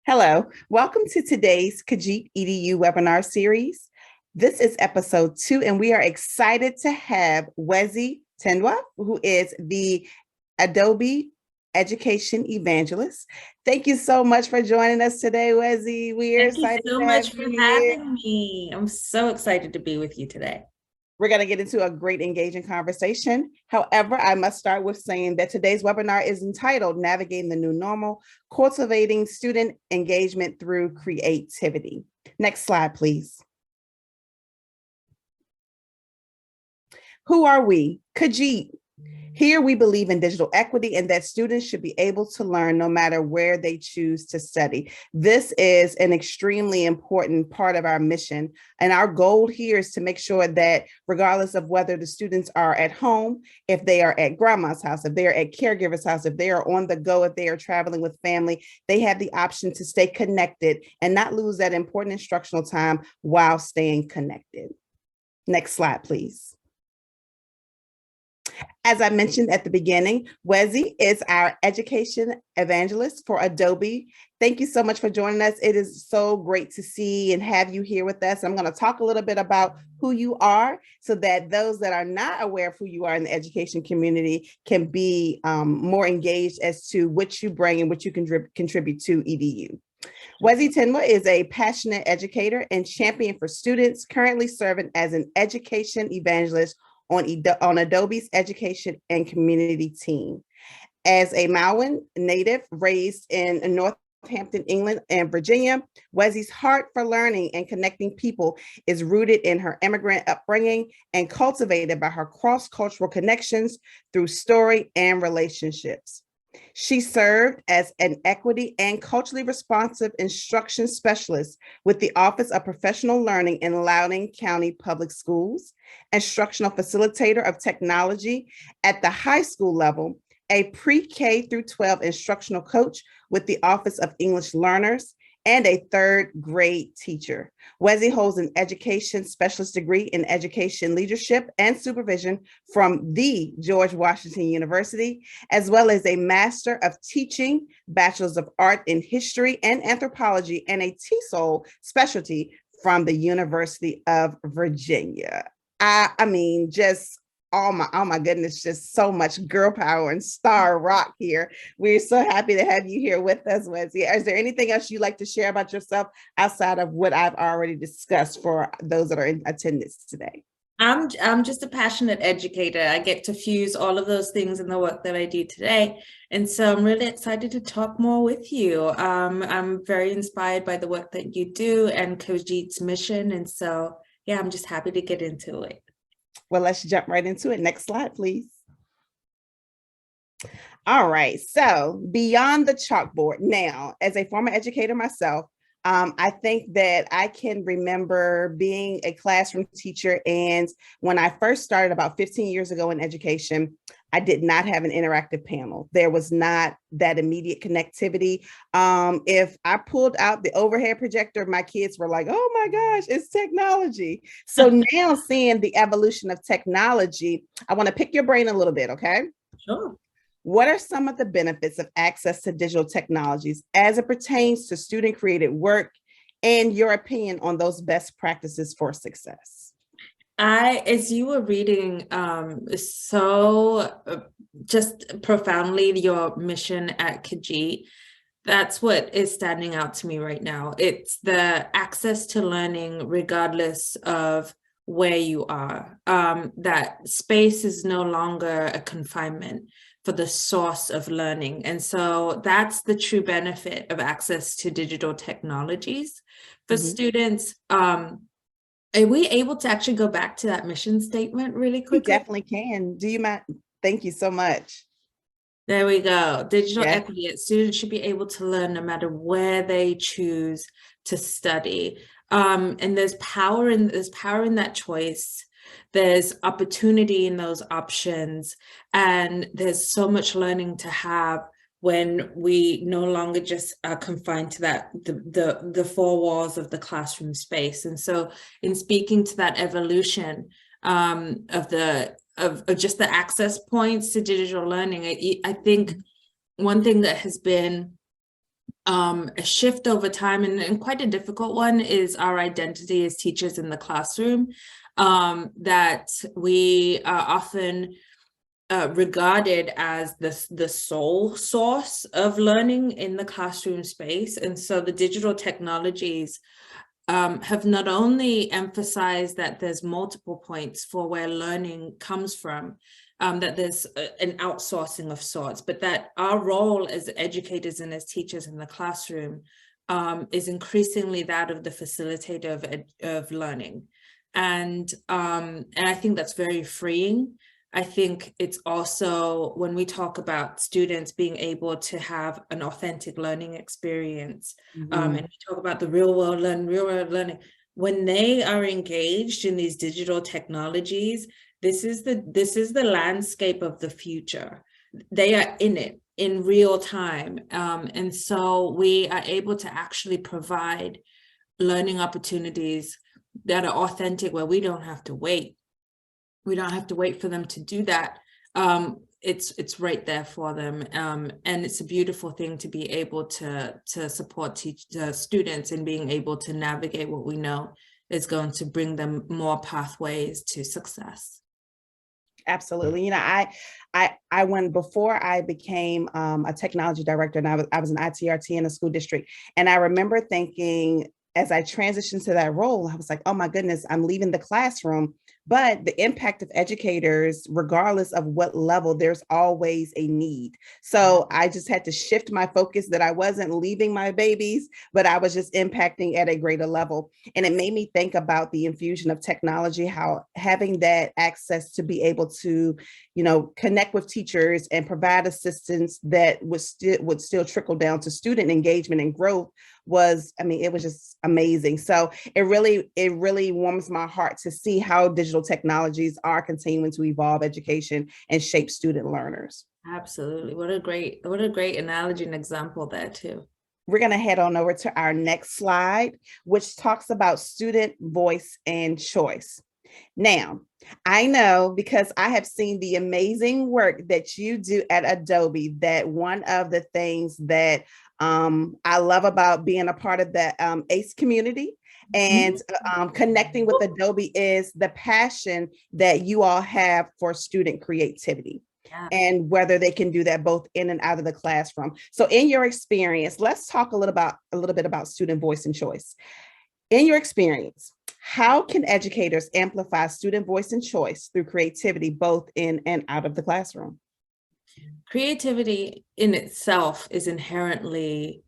Hello, welcome to today's Khajiit EDU webinar series. This is episode 2, and we are excited to have Wezi Thindwa, who is the Adobe Education Evangelist. Thank you so much for joining us today, Wezi. We are Thank you excited so to have much for you here. having me. I'm so excited to be with you today. We're going to get into a great engaging conversation. However, I must start with saying that today's webinar is entitled Navigating the New Normal, Cultivating Student Engagement Through Creativity. Next slide, please. Who are we? Khajiit. Here we believe in digital equity and that students should be able to learn no matter where they choose to study. This is an extremely important part of our mission. And our goal here is to make sure that regardless of whether the students are at home, if they are at grandma's house, if they are at caregiver's house, if they are on the go, if they are traveling with family, they have the option to stay connected and not lose that important instructional time while staying connected. Next slide, please. As I mentioned at the beginning, Wezi is our education evangelist for Adobe. Thank you so much for joining us. It is so great to see and have you here with us. I'm going to talk a little bit about who you are so that those that are not aware of who you are in the education community can be more engaged as to what you bring and what you can contribute to EDU. Wezi Thindwa is a passionate educator and champion for students, currently serving as an education evangelist on Adobe's education and community team. As a Maui native raised in Northampton, England and Virginia, Wezi's heart for learning and connecting people is rooted in her immigrant upbringing and cultivated by her cross-cultural connections through story and relationships. She served as an equity and culturally responsive instruction specialist with the Office of Professional Learning in Loudoun County Public Schools, instructional facilitator of technology at the high school level, a pre-K through 12 instructional coach with the Office of English Learners, and a third grade teacher. Wezi holds an education specialist degree in education leadership and supervision from the George Washington University, as well as a Master of Teaching, Bachelor's of Art in History and Anthropology, and a TESOL specialty from the University of Virginia. I mean, just oh my goodness, just so much girl power and star rock here. We're so happy to have you here with us, Wezi. Is there anything else you'd like to share about yourself outside of what I've already discussed for those that are in attendance today? I'm just a passionate educator. I get to fuse all of those things in the work that I do today. And so I'm really excited to talk more with you. I'm very inspired by the work that you do and Khajiit's mission. And so, yeah, I'm just happy to get into it. Well, let's jump right into it. Next slide, please. All right, so beyond the chalkboard. Now, as a former educator myself, I think that I can remember being a classroom teacher, and when I first started about 15 years ago in education, I did not have an interactive panel. There was not that immediate connectivity. If I pulled out the overhead projector, my kids were like, oh my gosh, it's technology. So now seeing the evolution of technology, I want to pick your brain a little bit, okay? Sure. What are some of the benefits of access to digital technologies as it pertains to student created work and your opinion on those best practices for success? As you were reading just profoundly your mission at Khajiit, that's what is standing out to me right now. It's the access to learning regardless of where you are. That space is no longer a confinement for the source of learning. And so that's the true benefit of access to digital technologies for students. Are we able to actually go back to that mission statement really quickly? We definitely can. Do you mind? Thank you so much. There we go. Digital equity. Students should be able to learn no matter where they choose to study. And there's power in that choice. There's opportunity in those options, and there's so much learning to have when we no longer just are confined to that the four walls of the classroom space. And so, in speaking to that evolution of just the access points to digital learning, I think one thing that has been a shift over time, and quite a difficult one, is our identity as teachers in the classroom, that we are often regarded as the sole source of learning in the classroom space. And so the digital technologies have not only emphasized that there's multiple points for where learning comes from, that there's an outsourcing of sorts, but that our role as educators and as teachers in the classroom is increasingly that of the facilitator of learning. And I think that's very freeing. I think it's also, when we talk about students being able to have an authentic learning experience, and we talk about the real world learning, when they are engaged in these digital technologies, this is the landscape of the future. They are in it in real time. And so we are able to actually provide learning opportunities that are authentic, where we don't have to wait. We don't have to wait for them to do that. It's right there for them. And it's a beautiful thing to be able to support students in being able to navigate what we know is going to bring them more pathways to success. Absolutely. You know, I went, before I became a technology director, and I was an ITRT in a school district. And I remember thinking, as I transitioned to that role, I was like, oh my goodness, I'm leaving the classroom. But the impact of educators, regardless of what level, there's always a need. So I just had to shift my focus, that I wasn't leaving my babies, but I was just impacting at a greater level. And it made me think about the infusion of technology, how having that access to be able to, you know, connect with teachers and provide assistance that would still trickle down to student engagement and growth was, I mean, it was just amazing. So it really warms my heart to see how digital technologies are continuing to evolve education and shape student learners. Absolutely. What a great analogy and example there too. We're going to head on over to our next slide, which talks about student voice and choice. Now, I know, because I have seen the amazing work that you do at Adobe, that one of the things that I love about being a part of the ACE community and connecting with Adobe is the passion that you all have for student creativity. Yeah. And whether they can do that both in and out of the classroom. So in your experience, let's talk a little bit about student voice and choice. In your experience, how can educators amplify student voice and choice through creativity, both in and out of the classroom? Creativity in itself is inherently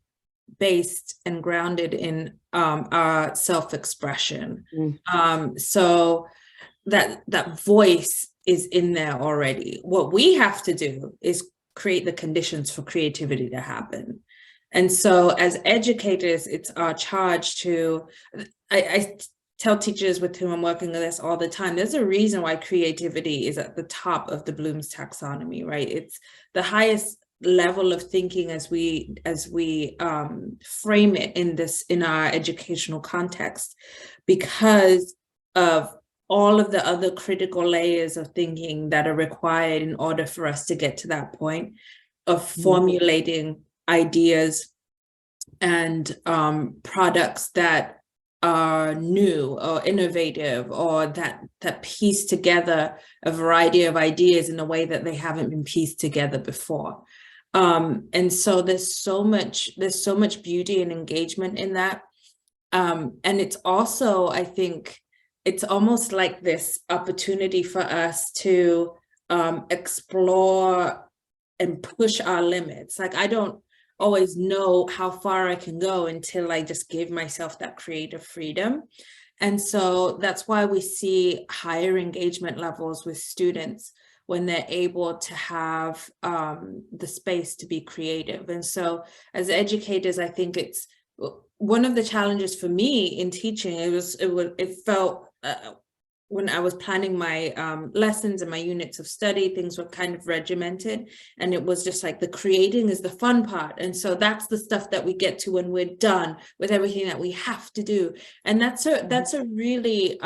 based and grounded in our self-expression. So that voice is in there already. What we have to do is create the conditions for creativity to happen. And so as educators, it's our charge to, I tell teachers with whom I'm working on this all the time, there's a reason why creativity is at the top of the Bloom's taxonomy, right? It's the highest level of thinking as we frame it in our educational context, because of all of the other critical layers of thinking that are required in order for us to get to that point of formulating ideas and products that are new or innovative, or that piece together a variety of ideas in a way that they haven't been pieced together before. And so there's so much beauty and engagement in that. And it's also, I think, it's almost like this opportunity for us to explore and push our limits. Like, I don't always know how far I can go until I just give myself that creative freedom. And so that's why we see higher engagement levels with students when they're able to have the space to be creative. And so as educators, I think it's one of the challenges for me in teaching. It felt when I was planning my lessons and my units of study, things were kind of regimented, and it was just like the creating is the fun part. And so that's the stuff that we get to when we're done with everything that we have to do. And that's a really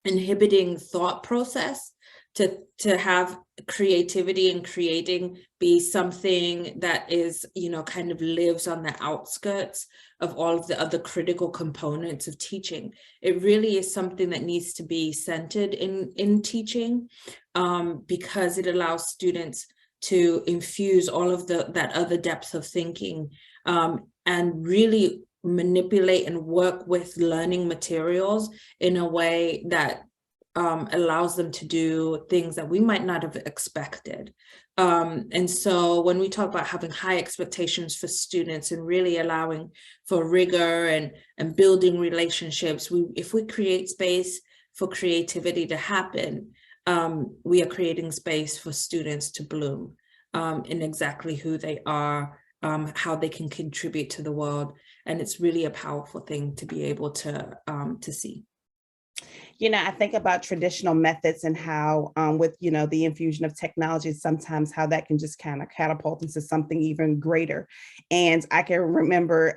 inhibiting thought process to have creativity and creating be something that is, kind of lives on the outskirts of all of the other critical components of teaching. It really is something that needs to be centered in teaching, because it allows students to infuse all of that other depth of thinking, and really manipulate and work with learning materials in a way that allows them to do things that we might not have expected. And so when we talk about having high expectations for students and really allowing for rigor and building relationships, if we create space for creativity to happen, we are creating space for students to bloom in exactly who they are, how they can contribute to the world. And it's really a powerful thing to be able to see. I think about traditional methods and how with, the infusion of technology, sometimes how that can just kind of catapult into something even greater. And I can remember,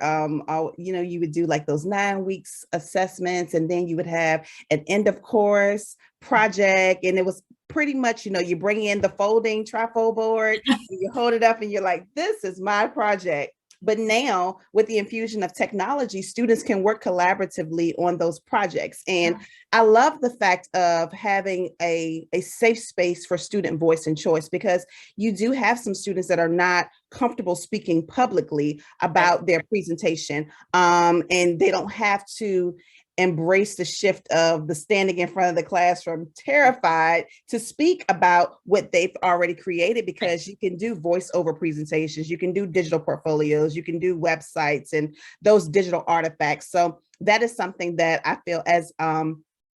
you would do like those 9 weeks assessments, and then you would have an end of course project. And it was pretty much, you bring in the folding trifold board, you hold it up and you're like, this is my project. But now with the infusion of technology, students can work collaboratively on those projects. And I love the fact of having a safe space for student voice and choice, because you do have some students that are not comfortable speaking publicly about their presentation. And they don't have to embrace the shift of the standing in front of the classroom terrified to speak about what they've already created, because you can do voiceover presentations, you can do digital portfolios, you can do websites and those digital artifacts. So that is something that I feel as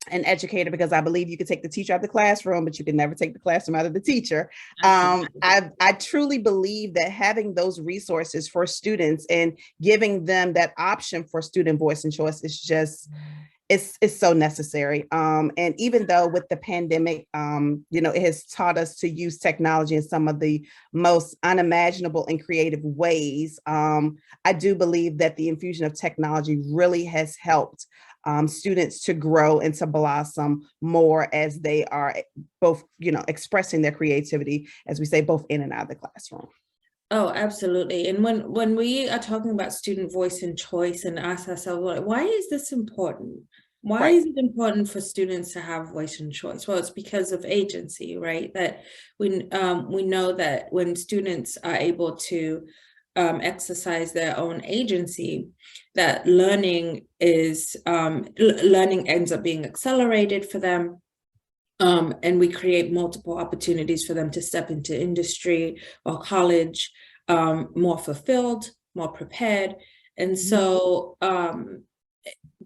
an educator, because I believe you can take the teacher out of the classroom, but you can never take the classroom out of the teacher. I truly believe that having those resources for students and giving them that option for student voice and choice is just, it's so necessary. And even though with the pandemic, it has taught us to use technology in some of the most unimaginable and creative ways, I do believe that the infusion of technology really has helped students to grow and to blossom more as they are both, expressing their creativity, as we say, both in and out of the classroom. Oh, absolutely. And when we are talking about student voice and choice and ask ourselves, why is this important? Why is it important for students to have voice and choice? Well, it's because of agency, right? That we know that when students are able to exercise their own agency, that learning ends up being accelerated for them. And we create multiple opportunities for them to step into industry or college more fulfilled, more prepared. And so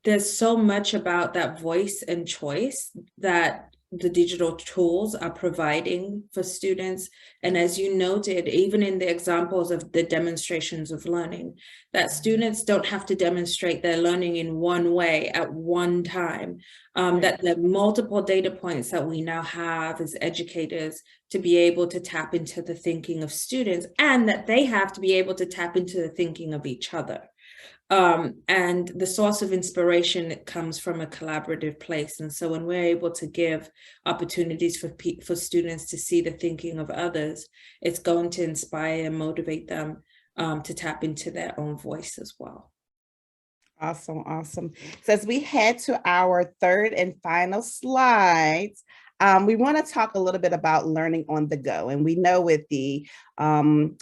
there's so much about that voice and choice that the digital tools are providing for students. And as you noted, even in the examples of the demonstrations of learning, that students don't have to demonstrate their learning in one way at one time, that the multiple data points that we now have as educators to be able to tap into the thinking of students, and that they have to be able to tap into the thinking of each other. And the source of inspiration comes from a collaborative place. And so when we're able to give opportunities for students to see the thinking of others, it's going to inspire and motivate them to tap into their own voice as well. Awesome, awesome. So as we head to our third and final slides, we want to talk a little bit about learning on the go. And we know with the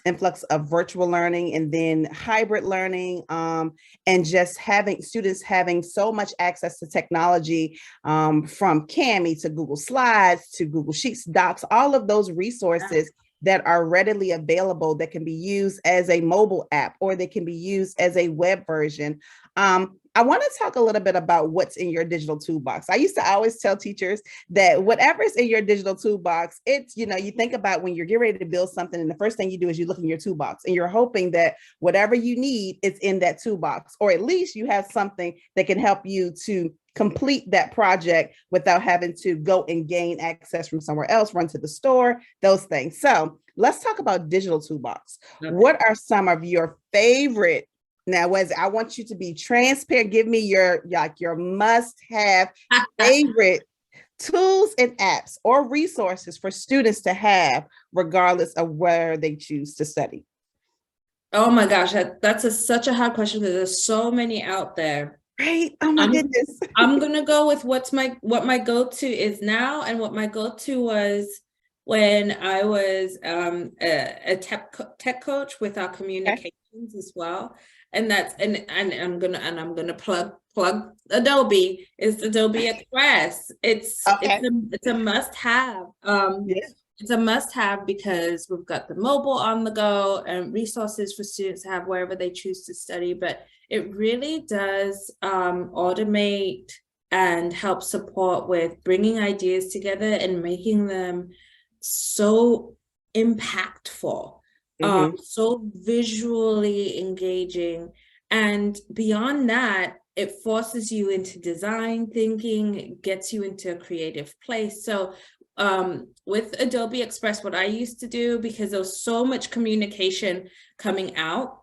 influx of virtual learning and then hybrid learning, and just having students having so much access to technology, from Kami to Google Slides to Google Sheets, Docs, all of those resources that are readily available that can be used as a mobile app or they can be used as a web version. I want to talk a little bit about what's in your digital toolbox. I used to always tell teachers that whatever's in your digital toolbox, it's, you think about when you're getting ready to build something and the first thing you do is you look in your toolbox and you're hoping that whatever you need is in that toolbox, or at least you have something that can help you to complete that project without having to go and gain access from somewhere else, run to the store, those things. So let's talk about digital toolbox. Okay. What are some of your favorite? Now, Wezi, I want you to be transparent. Give me your must-have favorite tools and apps or resources for students to have regardless of where they choose to study? Oh my gosh, that's such a hard question because there's so many out there. Right? Oh my goodness. I'm gonna go with what my go-to is now and what my go-to was when I was a tech coach with our communications as well. And I'm gonna plug Adobe. It's Adobe Express. It's a must-have. It's a must-have because we've got the mobile on the go and resources for students to have wherever they choose to study, but it really does automate and help support with bringing ideas together and making them so impactful, so visually engaging. And beyond that, it forces you into design thinking, it gets you into a creative place. So with Adobe Express, what I used to do, because there was so much communication coming out,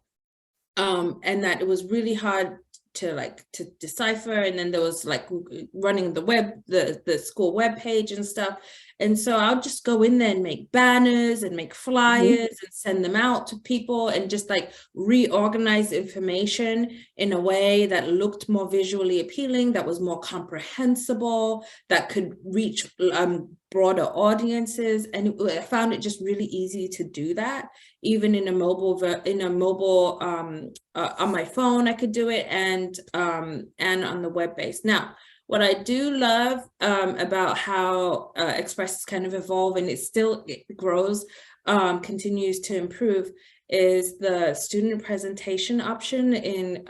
and that it was really hard to decipher, and then there was like running the school web page and stuff, and so I'll just go in there and make banners and make flyers and send them out to people and just like reorganize information in a way that looked more visually appealing, that was more comprehensible, that could reach broader audiences. And I found it just really easy to do that, even in a mobile on my phone. I could do it, and on the web base. Now, what I do love about how Express is kind of evolving, it grows, continues to improve, is the student presentation option in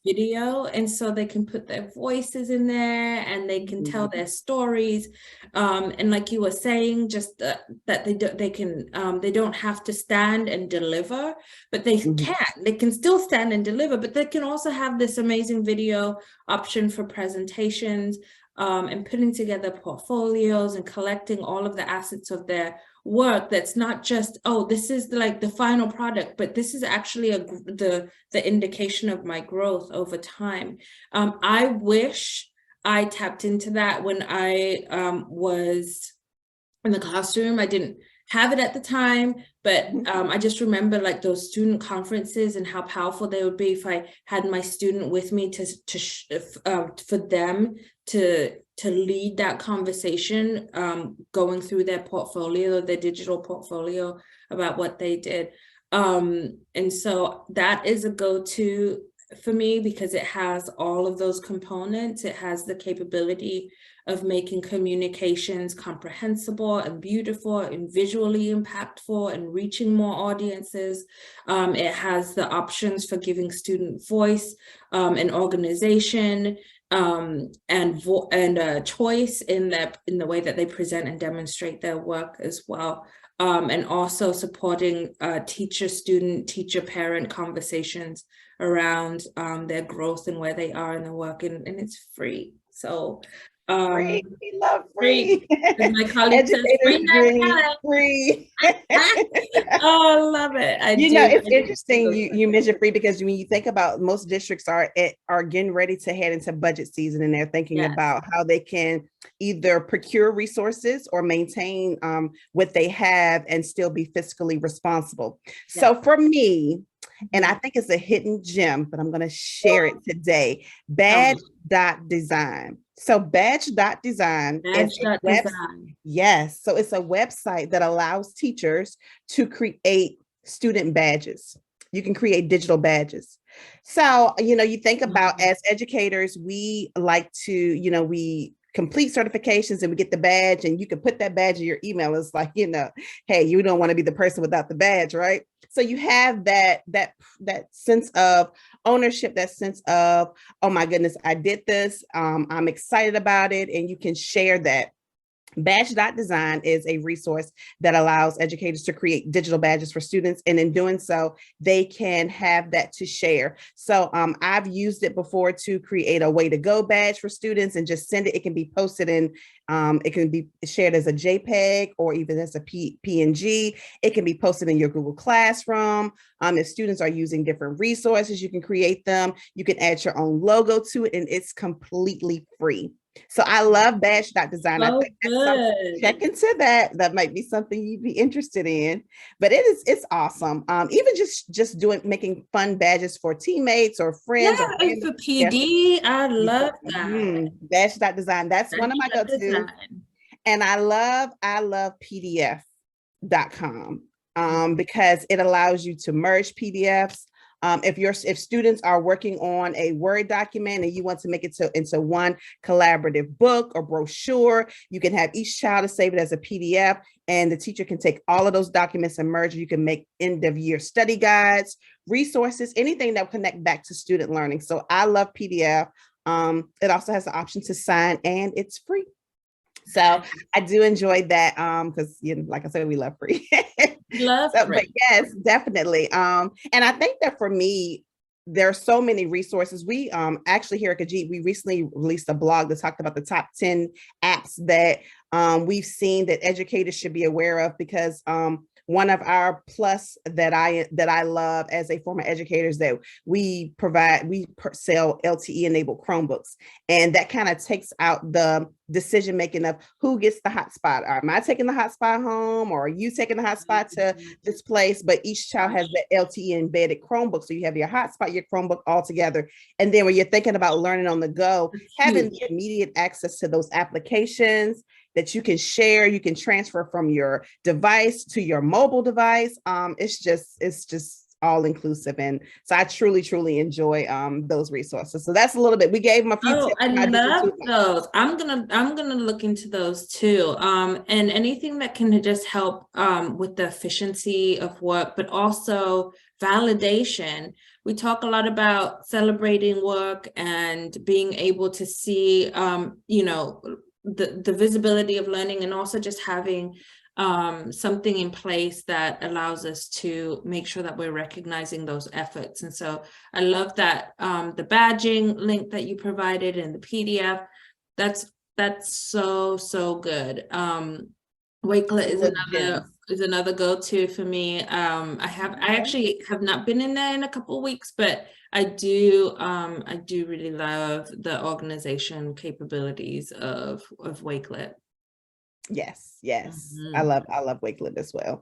video. And so they can put their voices in there and they can tell their stories. And like you were saying, just that they don't have to stand and deliver, but they can still stand and deliver, but they can also have this amazing video option for presentations, and putting together portfolios and collecting all of the assets of their work. That's not just, oh, this is like the final product, but this is actually the indication of my growth over time. I wish I tapped into that when I was in the classroom. I didn't have it at the time, but I just remember like those student conferences and how powerful they would be if I had my student with me for them to lead that conversation, going through their portfolio, their digital portfolio, about what they did. And so that is a go-to for me because it has all of those components. It has the capability of making communications comprehensible and beautiful and visually impactful and reaching more audiences. It has the options for giving student voice and organization, and choice in the way that they present and demonstrate their work as well. And also supporting teacher-student, teacher-parent conversations around their growth and where they are in the work, and it's free. So free. We love free. My colleague says free. Oh, I love it. It's interesting you mentioned free because when you think about, most districts are getting ready to head into budget season, and they're thinking about how they can either procure resources or maintain what they have and still be fiscally responsible. So for me, and I think it's a hidden gem, but I'm going to share it today. Badge.design. So badge.design is a website. Yes. So it's a website that allows teachers to create student badges. You can create digital badges. So, you think about, as educators, we like to, we complete certifications and we get the badge, and you can put that badge in your email. It's like, hey, you don't want to be the person without the badge, right? So you have that sense of ownership, that sense of, oh my goodness, I did this. I'm excited about it. And you can share that. Badge.design is a resource that allows educators to create digital badges for students. And in doing so, they can have that to share. So I've used it before to create a way to go badge for students and just send it. It can be posted in, it can be shared as a JPEG or even as a PNG. It can be posted in your Google Classroom. If students are using different resources, you can create them. You can add your own logo to it, and it's completely free. So I love badge.design. I So think that's something, good. check into that. That might be something you'd be interested in. But it's awesome. Even just making fun badges for teammates or Yeah, friends or and random. for Yes. PD, I love that. Badge.design. That's one of my go-to. Design. And I love PDF.com because it allows you to merge PDFs. If students are working on a Word document and you want to make it into one collaborative book or brochure, you can have each child to save it as a PDF, and the teacher can take all of those documents and merge. You can make end of year study guides, resources, anything that will connect back to student learning. So I love PDF. It also has the option to sign, and it's free. So I do enjoy that because like I said, we love free. Love So, but free. yes, definitely. And I think that for me, there are so many resources. We actually here at Khajiit, we recently released a blog that talked about the top 10 apps that we've seen that educators should be aware of, because one of our plus that I love as a former educator is that we sell LTE enabled Chromebooks, and that kind of takes out the decision making of who gets the hotspot. Am I taking the hotspot home, or are you taking the hotspot to this place? But each child has that LTE embedded Chromebook, so you have your hotspot, your Chromebook all together. And then when you're thinking about learning on the go, having the immediate access to those applications that you can share, you can transfer from your device to your mobile device. It's just all inclusive. And so I truly enjoy those resources. So that's a little bit, we gave them a few tips. I love those. I'm gonna look into those too. And anything that can just help with the efficiency of work, but also validation. We talk a lot about celebrating work and being able to see the visibility of learning, and also just having something in place that allows us to make sure that we're recognizing those efforts. And so I love that the badging link that you provided and the PDF, that's so good. Wakelet is another go-to for me. I actually have not been in there in a couple of weeks, but I do really love the organization capabilities of Wakelet. Yes. I love Wakelet as well.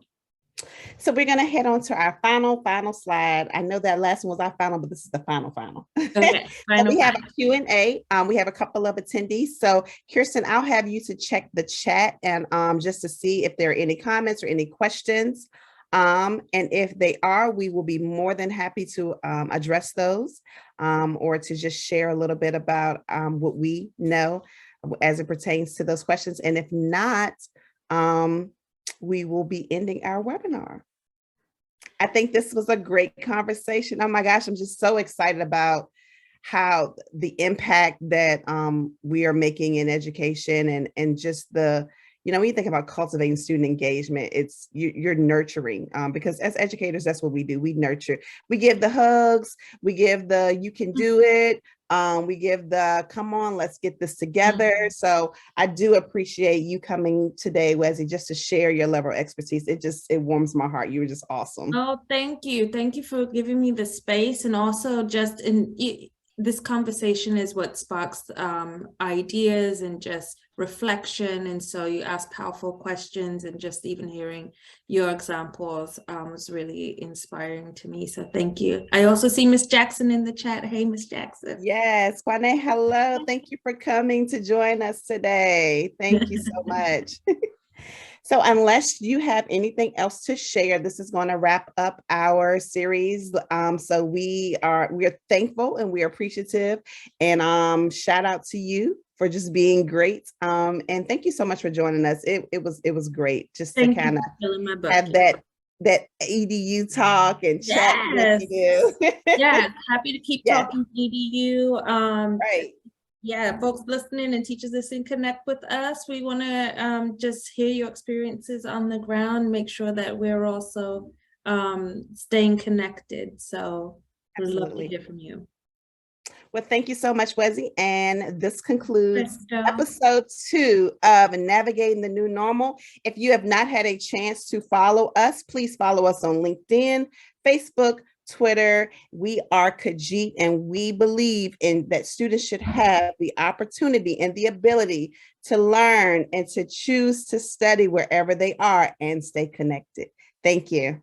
So we're going to head on to our final slide. I know that last one was our final, but this is the final. Okay. So we have a Q&A. We have a couple of attendees. So Kirsten, I'll have you to check the chat and just to see if there are any comments or any questions. And if they are, we will be more than happy to address those or to just share a little bit about what we know as it pertains to those questions. And if not, we will be ending our webinar. I think this was a great conversation. Oh my gosh, I'm just so excited about how the impact that we are making in education and just the, when you think about cultivating student engagement, it's you're nurturing because as educators, that's what we do. We nurture. We give the hugs. We give the you can do it. We give the come on, let's get this together. So I do appreciate you coming today, Wezi, just to share your level of expertise. It warms my heart. You were just awesome. Oh, thank you. Thank you for giving me the space, and also just this conversation is what sparks ideas and just reflection. And so you ask powerful questions, and just even hearing your examples was really inspiring to me. So thank you. I also see Miss Jackson in the chat. Hey, Miss Jackson. Yes, Kwane, hello. Thank you for coming to join us today. Thank you so much. So unless you have anything else to share, this is going to wrap up our series. So we're thankful and we're appreciative, and shout out to you for just being great. And thank you so much for joining us. It was great just to kind of have that EDU talk and chat with you. Yeah, happy to keep talking EDU. Right. Yeah, folks listening and teachers listening, connect with us. We want to just hear your experiences on the ground, make sure that we're also staying connected. So we'd love to hear from you. Well, thank you so much, Wezi. And this concludes episode 2 of Navigating the New Normal. If you have not had a chance to follow us, please follow us on LinkedIn, Facebook, Twitter. We are Khajiit, and we believe in that students should have the opportunity and the ability to learn and to choose to study wherever they are and stay connected. Thank you.